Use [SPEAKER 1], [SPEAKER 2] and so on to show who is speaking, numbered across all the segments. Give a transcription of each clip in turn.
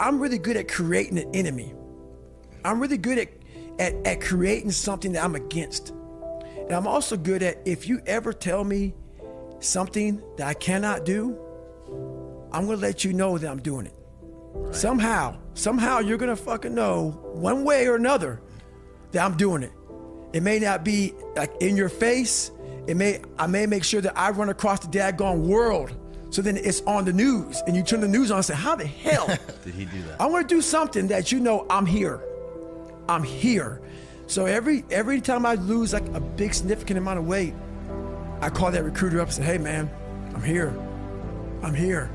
[SPEAKER 1] I'm really good at creating an enemy. I'm really good at creating something that I'm against. And I'm also good at, if you ever tell me something that I cannot do, I'm gonna let you know that I'm doing it. Right. Somehow you're gonna fucking know one way or another that I'm doing it. It may not be like in your face. I may make sure that I run across the daggone world, so then it's on the news, and you turn the news on and say, how the hell
[SPEAKER 2] did he do that?
[SPEAKER 1] I'm gonna do something that you know I'm here. I'm here. So every time I lose like a big significant amount of weight, I call that recruiter up and say, hey man, I'm here. I'm here.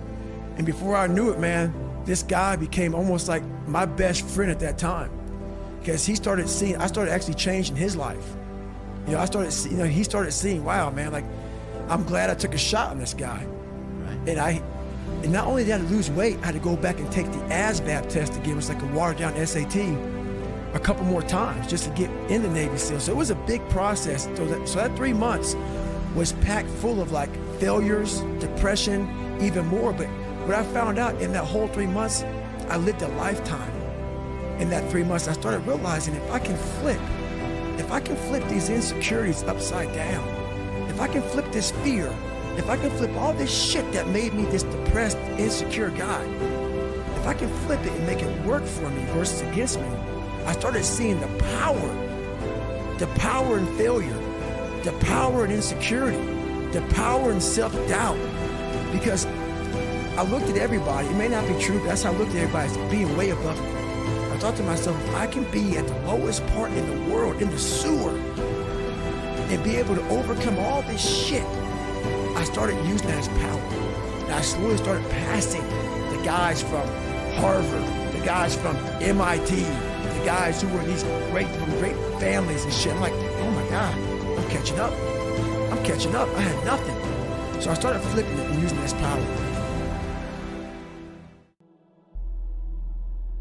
[SPEAKER 1] And before I knew it, man, this guy became almost like my best friend at that time, because I started actually changing his life. You know, he started seeing, wow, man, like, I'm glad I took a shot on this guy. Right. And not only did I lose weight, I had to go back and take the ASVAB test again. It was like a watered down SAT a couple more times just to get in the Navy SEAL. So it was a big process. So that 3 months was packed full of like failures, depression, even more. But what I found out in that whole 3 months, I lived a lifetime. In that 3 months, I started realizing if I can flip these insecurities upside down, if I can flip this fear, if I can flip all this shit that made me this depressed, insecure guy, if I can flip it and make it work for me versus against me, I started seeing the power in failure, the power in insecurity, the power in self-doubt. Because I looked at everybody, it may not be true, but that's how I looked at everybody, as being way above me. I thought to myself, if I can be at the lowest part in the world, in the sewer, and be able to overcome all this shit, I started using that as power. And I slowly started passing the guys from Harvard, the guys from MIT, the guys who were these great families and shit. I'm like, oh my God, I'm catching up. I had nothing. So I started flipping it and using this power.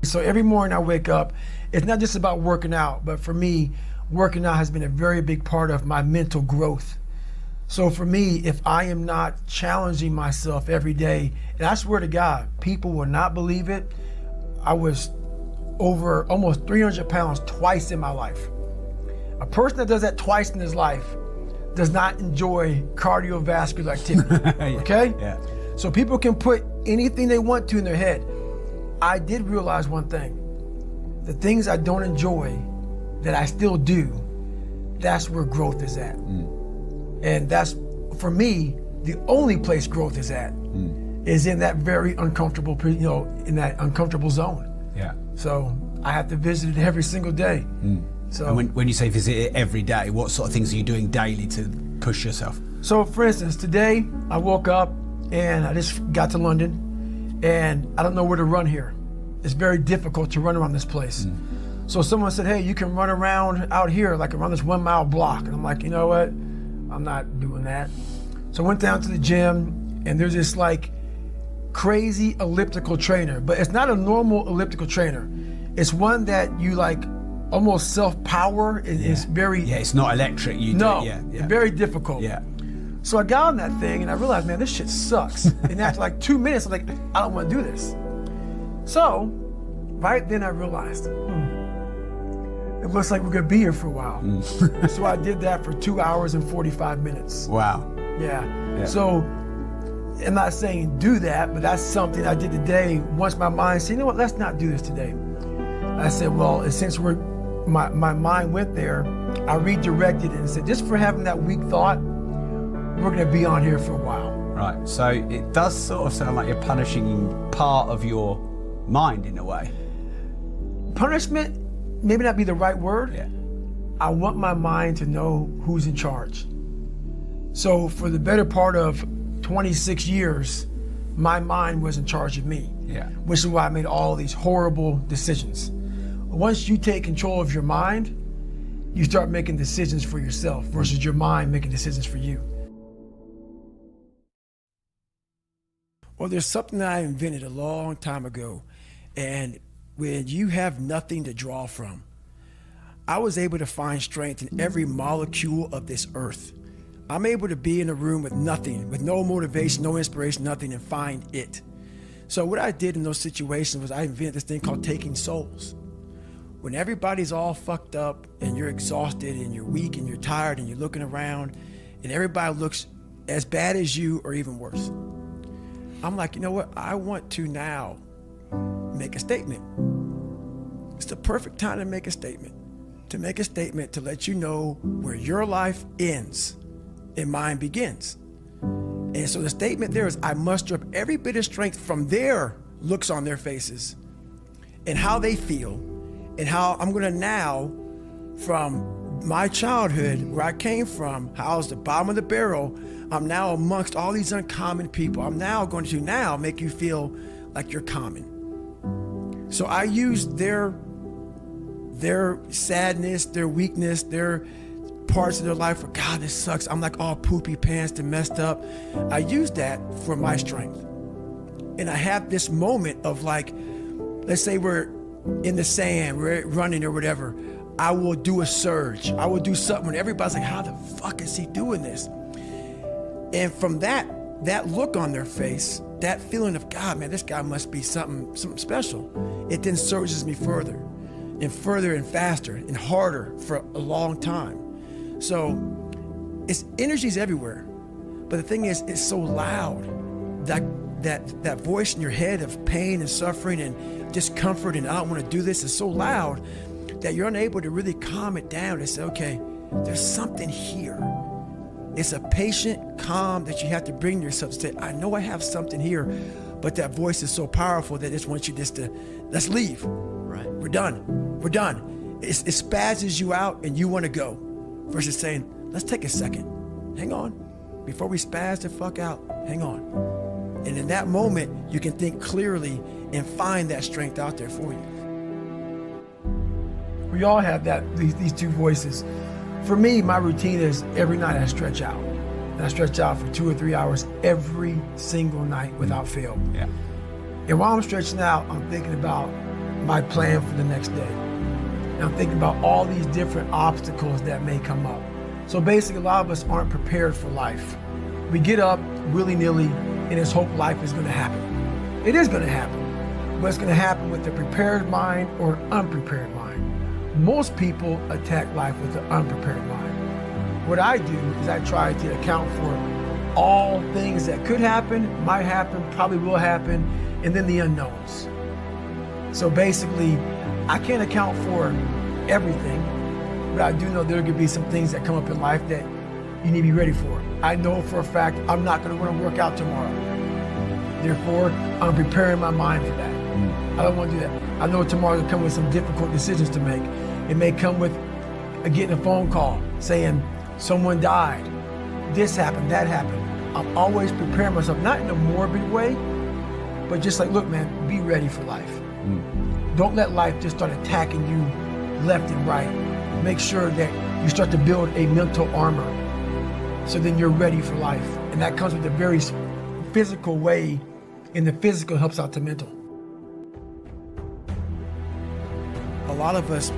[SPEAKER 1] So every morning I wake up, it's not just about working out, but for me, working out has been a very big part of my mental growth. So for me, if I am not challenging myself every day, and I swear to God, people will not believe it, I was over almost 300 pounds twice in my life. A person that does that twice in his life does not enjoy cardiovascular activity, okay?
[SPEAKER 2] Yeah.
[SPEAKER 1] So people can put anything they want to in their head. I did realize one thing. The things I don't enjoy that I still do, that's where growth is at. And that's, for me, the only place growth is at, is in that very uncomfortable, in that uncomfortable zone.
[SPEAKER 2] Yeah.
[SPEAKER 1] So I have to visit it every single day. So
[SPEAKER 2] and when you say visit it every day, what sort of things are you doing daily to push yourself?
[SPEAKER 1] So for instance, today I woke up and I just got to London and I don't know where to run here. It's very difficult to run around this place. So someone said, hey, you can run around out here, like around this 1 mile block. And I'm like, you know what? I'm not doing that. So I went down to the gym and there's this like crazy elliptical trainer, but it's not a normal elliptical trainer. It's one that you like almost self-power. It's very...
[SPEAKER 2] Yeah, it's not electric.
[SPEAKER 1] It's very difficult.
[SPEAKER 2] Yeah.
[SPEAKER 1] So I got on that thing and I realized, man, this shit sucks. And after like 2 minutes, I'm like, I don't want to do this. So right then I realized, it looks like we're gonna be here for a while. So I did that for 2 hours and 45 minutes.
[SPEAKER 2] Wow.
[SPEAKER 1] Yeah. So I'm not saying do that, but that's something I did today. Once my mind said, you know what, let's not do this today. I said, well, since my mind went there, I redirected it and said, just for having that weak thought, we're gonna be on here for a while.
[SPEAKER 2] Right, so it does sort of sound like you're punishing part of your mind in a way.
[SPEAKER 1] Punishment, maybe not be the right word.
[SPEAKER 2] Yeah.
[SPEAKER 1] I want my mind to know who's in charge. So for the better part of 26 years, my mind was in charge of me.
[SPEAKER 2] Yeah.
[SPEAKER 1] Which is why I made all these horrible decisions. Once you take control of your mind, you start making decisions for yourself versus your mind making decisions for you. Well, there's something that I invented a long time ago, and when you have nothing to draw from, I was able to find strength in every molecule of this earth. I'm able to be in a room with nothing, with no motivation, no inspiration, nothing, and find it. So what I did in those situations was I invented this thing called taking souls. When everybody's all fucked up and you're exhausted and you're weak and you're tired and you're looking around and everybody looks as bad as you or even worse, I'm like, you know what? I want to now make a statement. It's the perfect time to make a statement. To make a statement to let you know where your life ends and mine begins. And so the statement there is, I muster up every bit of strength from their looks on their faces and how they feel, and how I'm gonna now, from my childhood, where I came from, how I was the bottom of the barrel, I'm now amongst all these uncommon people. I'm now going to now make you feel like you're common. So I used their sadness, their weakness, their parts of their life where, God, this sucks. I'm like all poopy pants and messed up. I used that for my strength. And I have this moment of like, let's say we're in the sand, we're running or whatever. I will do a surge. I will do something when everybody's like, how the fuck is he doing this? And from that look on their face, that feeling of, God, man, this guy must be something special. It then surges me further and faster and harder for a long time. So it's energy's everywhere. But the thing is, it's so loud. That voice in your head of pain and suffering and discomfort and I don't want to do this is so loud that you're unable to really calm it down and say, okay, there's something here. It's a patient calm that you have to bring yourself to say, I know I have something here, but that voice is so powerful that it just wants you just to, let's leave.
[SPEAKER 2] Right.
[SPEAKER 1] We're done. It spazzes you out and you want to go versus saying, let's take a second. Hang on. Before we spaz the fuck out, hang on. And in that moment, you can think clearly and find that strength out there for you. We all have these two voices. For me, my routine is every night I stretch out. And I stretch out for 2 or 3 hours every single night without fail.
[SPEAKER 2] Yeah.
[SPEAKER 1] And while I'm stretching out, I'm thinking about my plan for the next day. And I'm thinking about all these different obstacles that may come up. So basically, a lot of us aren't prepared for life. We get up willy-nilly and just hope life is gonna happen. It is gonna happen, but it's gonna happen with a prepared mind or an unprepared mind. Most people attack life with an unprepared mind. What I do is I try to account for all things that could happen, might happen, probably will happen, and then the unknowns. So basically, I can't account for everything, but I do know there could be some things that come up in life that you need to be ready for. I know for a fact I'm not going to want to work out tomorrow. Therefore, I'm preparing my mind for that. I don't want to do that. I know tomorrow will come with some difficult decisions to make. It may come with getting a phone call saying someone died, this happened, that happened. I'm always preparing myself, not in a morbid way, but just like, look, man, be ready for life. Don't let life just start attacking you left and right. Make sure that you start to build a mental armor so then you're ready for life. And that comes with a very physical way, and the physical helps out the mental. A lot of us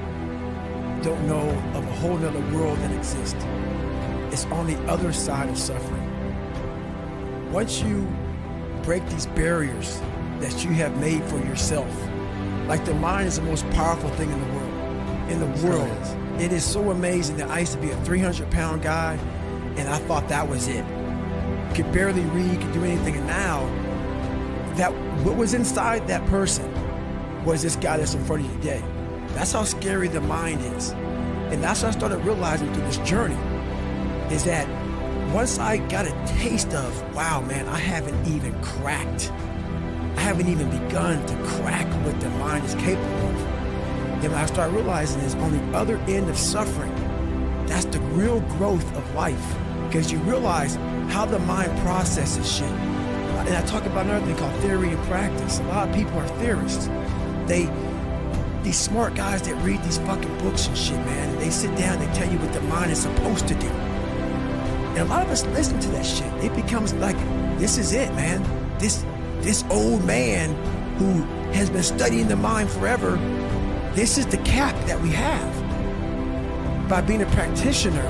[SPEAKER 1] don't know of a whole nother world that exists. It's on the other side of suffering. Once you break these barriers that you have made for yourself, like the mind is the most powerful thing in the world. It is so amazing that I used to be a 300-pound guy and I thought that was it. Could barely read, could do anything. And now, that what was inside that person was this guy that's in front of you today. That's how scary the mind is. And that's what I started realizing through this journey, is that once I got a taste of, wow, man, I haven't even cracked. I haven't even begun to crack what the mind is capable of. And what I started realizing is on the other end of suffering, that's the real growth of life. Because you realize how the mind processes shit. And I talk about another thing called theory and practice. A lot of people are theorists. These smart guys that read these fucking books and shit, man, and they sit down and they tell you what the mind is supposed to do. And a lot of us listen to that shit. It becomes like, this is it, man. This old man who has been studying the mind forever, this is the cap that we have. By being a practitioner,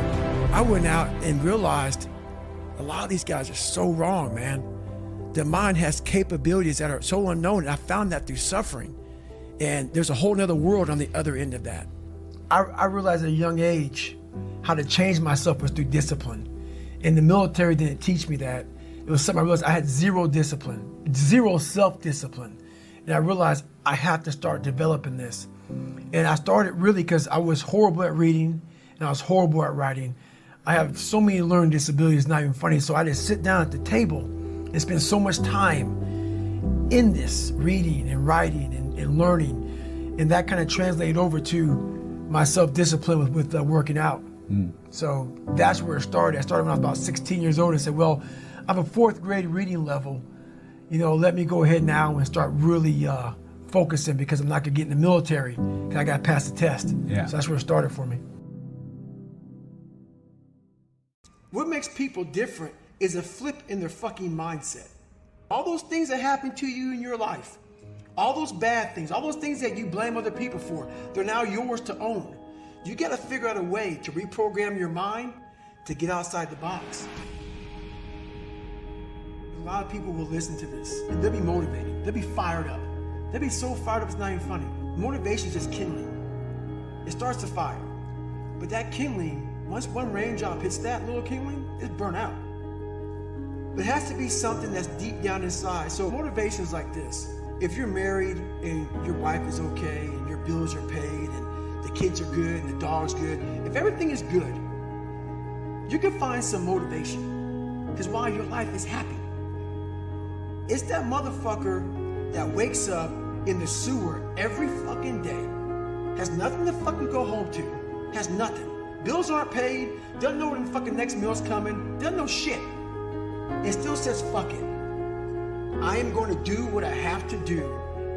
[SPEAKER 1] I went out and realized a lot of these guys are so wrong, man. the mind has capabilities that are so unknown. And I found that through suffering. And there's a whole nother world on the other end of that. I realized at a young age how to change myself was through discipline. And the military didn't teach me that. It was something I realized I had zero discipline, zero self-discipline. And I realized I have to start developing this. And I started really because I was horrible at reading and I was horrible at writing. I have so many learning disabilities, it's not even funny. So I just sit down at the table and spend so much time in this, reading and writing and learning. And that kind of translated over to my self-discipline with working out. So that's where it started. I started when I was about 16 years old and said, well, I have a 4th grade reading level. You know, let me go ahead now and start really focusing because I'm not gonna get in the military because I gotta pass the test.
[SPEAKER 2] Yeah.
[SPEAKER 1] So that's where it started for me. What makes people different is a flip in their fucking mindset. All those things that happen to you in your life, all those bad things, all those things that you blame other people for, they're now yours to own. You gotta figure out a way to reprogram your mind to get outside the box. A lot of people will listen to this and they'll be motivated. They'll be fired up. They'll be so fired up it's not even funny. Motivation is just kindling. It starts to fire. But that kindling, once one raindrop hits that little kindling, it's burnt out. But it has to be something that's deep down inside. So motivation is like this. If you're married and your wife is okay and your bills are paid and the kids are good and the dog's good, if everything is good, you can find some motivation. Because why? Your life is happy. It's that motherfucker that wakes up in the sewer every fucking day, has nothing to fucking go home to, has nothing. Bills aren't paid, doesn't know when the fucking next meal's coming, doesn't know shit. And still says, fuck it. I am going to do what I have to do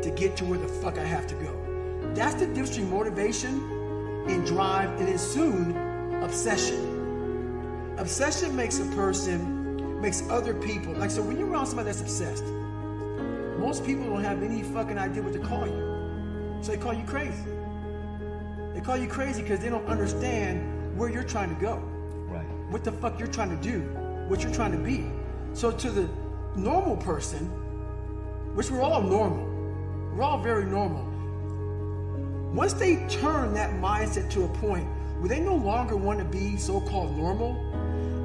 [SPEAKER 1] to get to where the fuck I have to go. That's the difference between motivation and drive, and then soon, obsession. Obsession makes a person, makes other people, like, so when you're around somebody that's obsessed, most people don't have any fucking idea what to call you. So they call you crazy. They call you crazy because they don't understand where you're trying to go.
[SPEAKER 2] Right.
[SPEAKER 1] What the fuck you're trying to do, what you're trying to be. So to the normal person, which we're all normal, we're all very normal. Once they turn that mindset to a point where they no longer want to be so-called normal,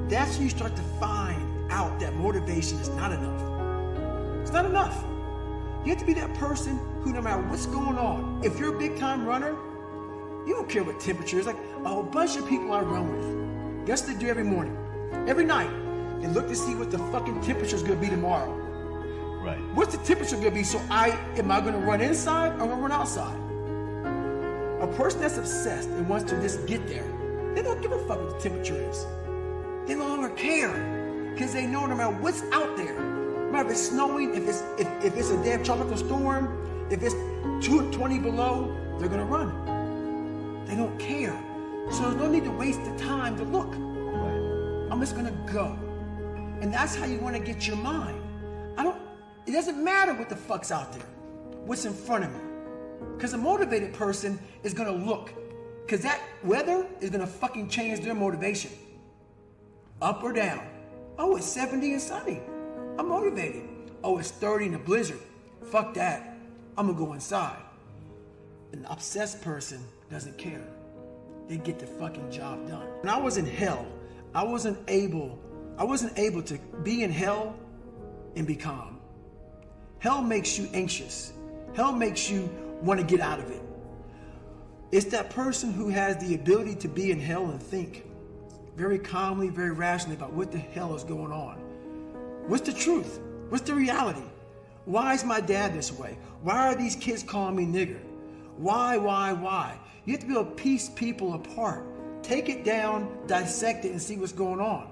[SPEAKER 1] that's when you start to find out that motivation is not enough. It's not enough. You have to be that person who, no matter what's going on, if you're a big time runner, you don't care what temperature. It's like a whole bunch of people I run with. Guess what they do every morning? Every night, they look to see what the fucking temperature is going to be tomorrow.
[SPEAKER 2] Right.
[SPEAKER 1] What's the temperature going to be? So am I going to run inside or am I going to run outside? A person that's obsessed and wants to just get there, they don't give a fuck what the temperature is. They no longer care because they know no matter what's out there, no matter if it's snowing, if it's a damn tropical storm, if it's 220 below, they're going to run. They don't care. So there's no need to waste the time to look. Right. I'm just going to go. And that's how you want to get your mind. It doesn't matter what the fuck's out there, what's in front of me. Because a motivated person is gonna look. Because that weather is gonna fucking change their motivation. Up or down. Oh, it's 70 and sunny. I'm motivated. Oh, it's 30 in a blizzard. Fuck that. I'm gonna go inside. An obsessed person doesn't care. They get the fucking job done. When I was in hell, I wasn't able to be in hell and be calm. Hell makes you anxious. Hell makes you want to get out of it. It's that person who has the ability to be in hell and think very calmly, very rationally about what the hell is going on. What's the truth? What's the reality? Why is my dad this way? Why are these kids calling me nigger? Why? You have to be able to piece people apart. Take it down, dissect it, and see what's going on.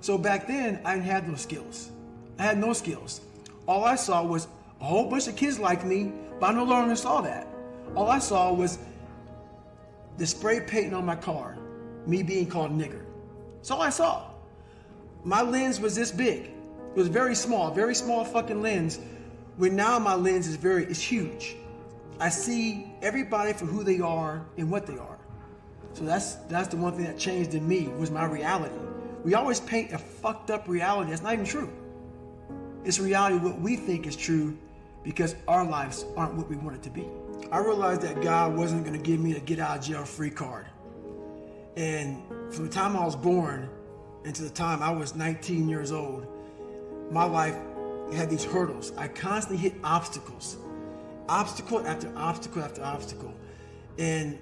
[SPEAKER 1] So back then, I didn't have those skills. I had no skills. All I saw was a whole bunch of kids like me, but I no longer saw that. All I saw was the spray paint on my car, me being called nigger. That's all I saw. My lens was this big. It was very small fucking lens, when now my lens is huge. I see everybody for who they are and what they are. So that's the one thing that changed in me, was my reality. We always paint a fucked up reality that's not even true. It's reality what we think is true because our lives aren't what we want it to be. I realized that God wasn't going to give me a get out of jail free card. And from the time I was born until the time I was 19 years old, my life had these hurdles. I constantly hit obstacles, obstacle after obstacle after obstacle. And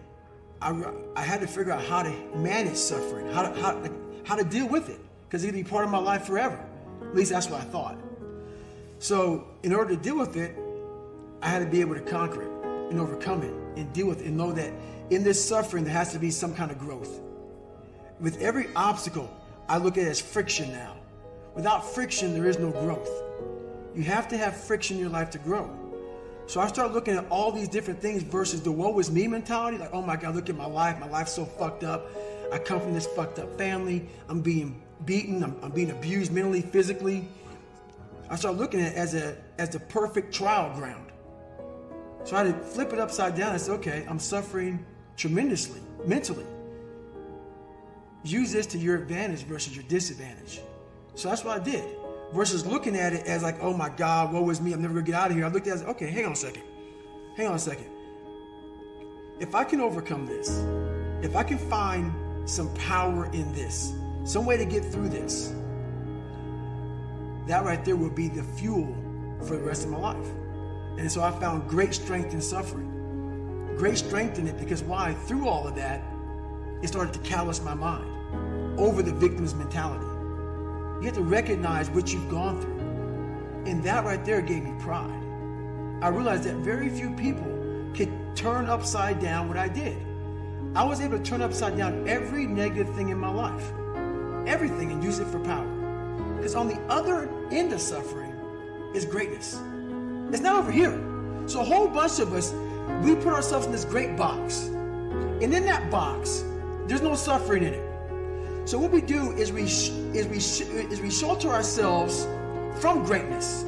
[SPEAKER 1] I had to figure out how to manage suffering, how to deal with it, because it could be part of my life forever. At least that's what I thought. So in order to deal with it, I had to be able to conquer it and overcome it and deal with it and know that in this suffering, there has to be some kind of growth. With every obstacle, I look at it as friction now. Without friction, there is no growth. You have to have friction in your life to grow. So I started looking at all these different things versus the woe is me mentality. Like, oh my God, look at my life. My life's so fucked up. I come from this fucked up family. I'm being beaten. I'm being abused mentally, physically. I started looking at it as the perfect trial ground. So I had to flip it upside down and say, okay, I'm suffering tremendously, mentally. Use this to your advantage versus your disadvantage. So that's what I did. Versus looking at it as like, oh my God, woe is me, I'm never gonna get out of here. I looked at it as, okay, hang on a second. If I can overcome this, if I can find some power in this, some way to get through this, that right there will be the fuel for the rest of my life. And so I found great strength in suffering. Great strength in it because why? Through all of that, it started to callous my mind over the victim's mentality. You have to recognize what you've gone through. And that right there gave me pride. I realized that very few people could turn upside down what I did. I was able to turn upside down every negative thing in my life. Everything, and use it for power. Because on the other end of suffering is greatness. It's not over here. So a whole bunch of us, we put ourselves in this great box. And in that box, there's no suffering in it. So what we do is we shelter ourselves from greatness.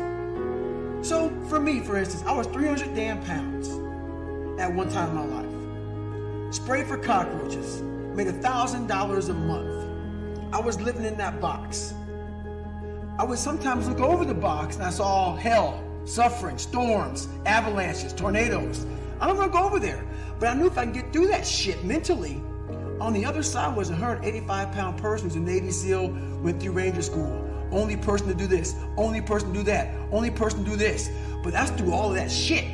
[SPEAKER 1] So for me, for instance, I was 300 damn pounds at one time in my life. Sprayed for cockroaches, made $1,000 a month. I was living in that box. I would sometimes look over the box and I saw hell, suffering, storms, avalanches, tornadoes. I'm not gonna go over there. But I knew if I can get through that shit mentally, on the other side was a 185-pound person who's a Navy SEAL, went through Ranger School. Only person to do this, only person to do that, only person to do this. But that's through all of that shit.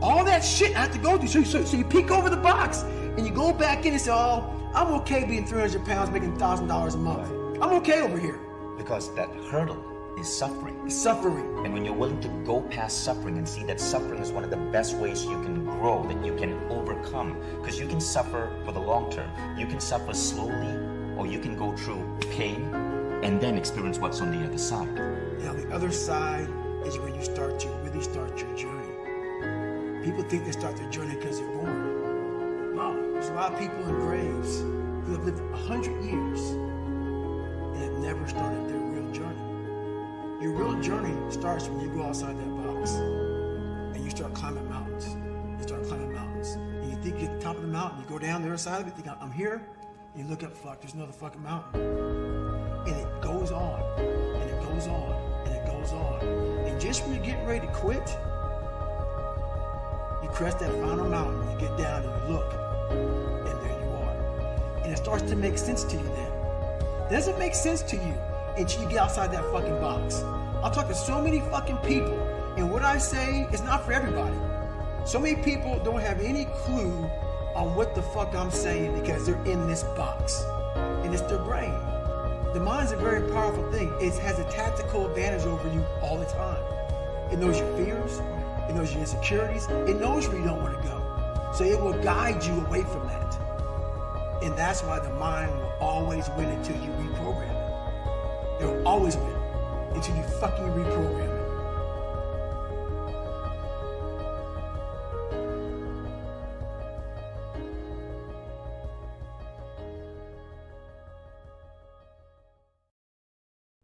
[SPEAKER 1] All that shit I have to go through. So you peek over the box and you go back in and say, oh, I'm okay being 300 pounds, making $1,000 a month. I'm okay over here.
[SPEAKER 3] Because that hurdle is suffering.
[SPEAKER 1] It's suffering.
[SPEAKER 3] And when you're willing to go past suffering and see that suffering is one of the best ways you can grow, that you can overcome, because you can suffer for the long term. You can suffer slowly, or you can go through pain and then experience what's on the other side.
[SPEAKER 1] Now the other side is where you really start your journey. People think they start their journey because they're born. No, there's a lot of people in graves who have lived 100 years and have never started their real journey. Your real journey starts when you go outside that box and you start climbing mountains. And you think you're at the top of the mountain, you go down the other side of it, think, I'm here, and you look up, fuck, there's another fucking mountain. And it goes on, and it goes on, and it goes on. And just when you get ready to quit, you crest that final mountain, you get down and you look, and there you are. And it starts to make sense to you then. It doesn't make sense to you until you get outside that fucking box. I'll talk to so many fucking people, and what I say is not for everybody. So many people don't have any clue on what the fuck I'm saying because they're in this box. And it's their brain. The mind's a very powerful thing. It has a tactical advantage over you all the time. It knows your fears, it knows your insecurities, it knows where you don't want to go. So it will guide you away from that. And that's why the mind will always win until you reprogram it. It will always win until you fucking reprogram it.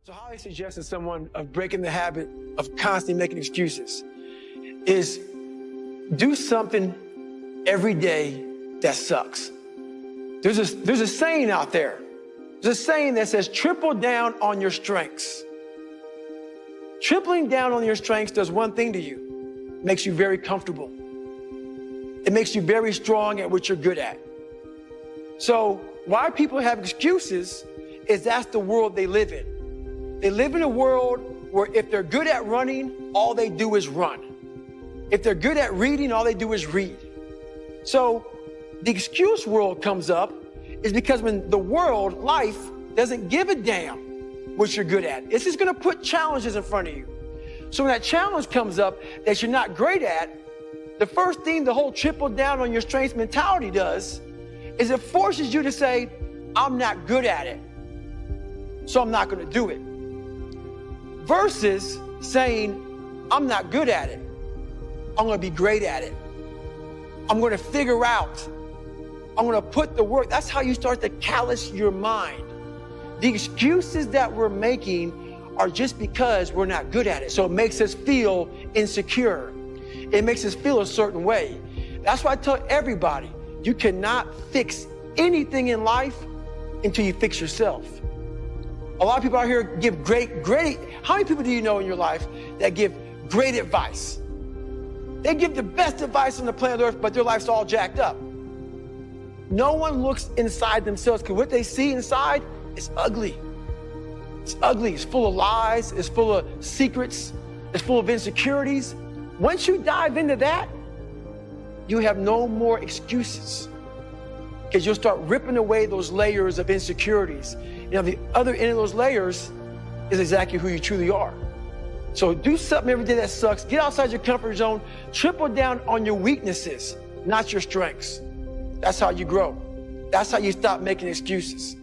[SPEAKER 1] So how I suggest to someone of breaking the habit of constantly making excuses is do something every day that sucks. There's a saying out there. There's a saying that says triple down on your strengths. Tripling down on your strengths does one thing to you. Makes you very comfortable. It makes you very strong at what you're good at. So why people have excuses is that's the world they live in. They live in a world where if they're good at running, all they do is run. If they're good at reading, all they do is read. So the excuse world comes up is because when the world, life, doesn't give a damn what you're good at. It's just gonna put challenges in front of you. So when that challenge comes up that you're not great at, the first thing the whole triple down on your strengths mentality does is it forces you to say, I'm not good at it, so I'm not gonna do it. Versus saying, I'm not good at it, I'm gonna be great at it. I'm gonna figure out, I'm gonna put the work. That's how you start to callous your mind. The excuses that we're making are just because we're not good at it. So it makes us feel insecure. It makes us feel a certain way. That's why I tell everybody, you cannot fix anything in life until you fix yourself. A lot of people out here give great, how many people do you know in your life that give great advice? They give the best advice on the planet Earth, but their life's all jacked up. No one looks inside themselves because what they see inside is ugly. It's ugly, it's full of lies, it's full of secrets, it's full of insecurities. Once you dive into that, you have no more excuses because you'll start ripping away those layers of insecurities. You know, the other end of those layers is exactly who you truly are. So do something every day that sucks. Get outside your comfort zone. Triple down on your weaknesses, not your strengths. That's how you grow. That's how you stop making excuses.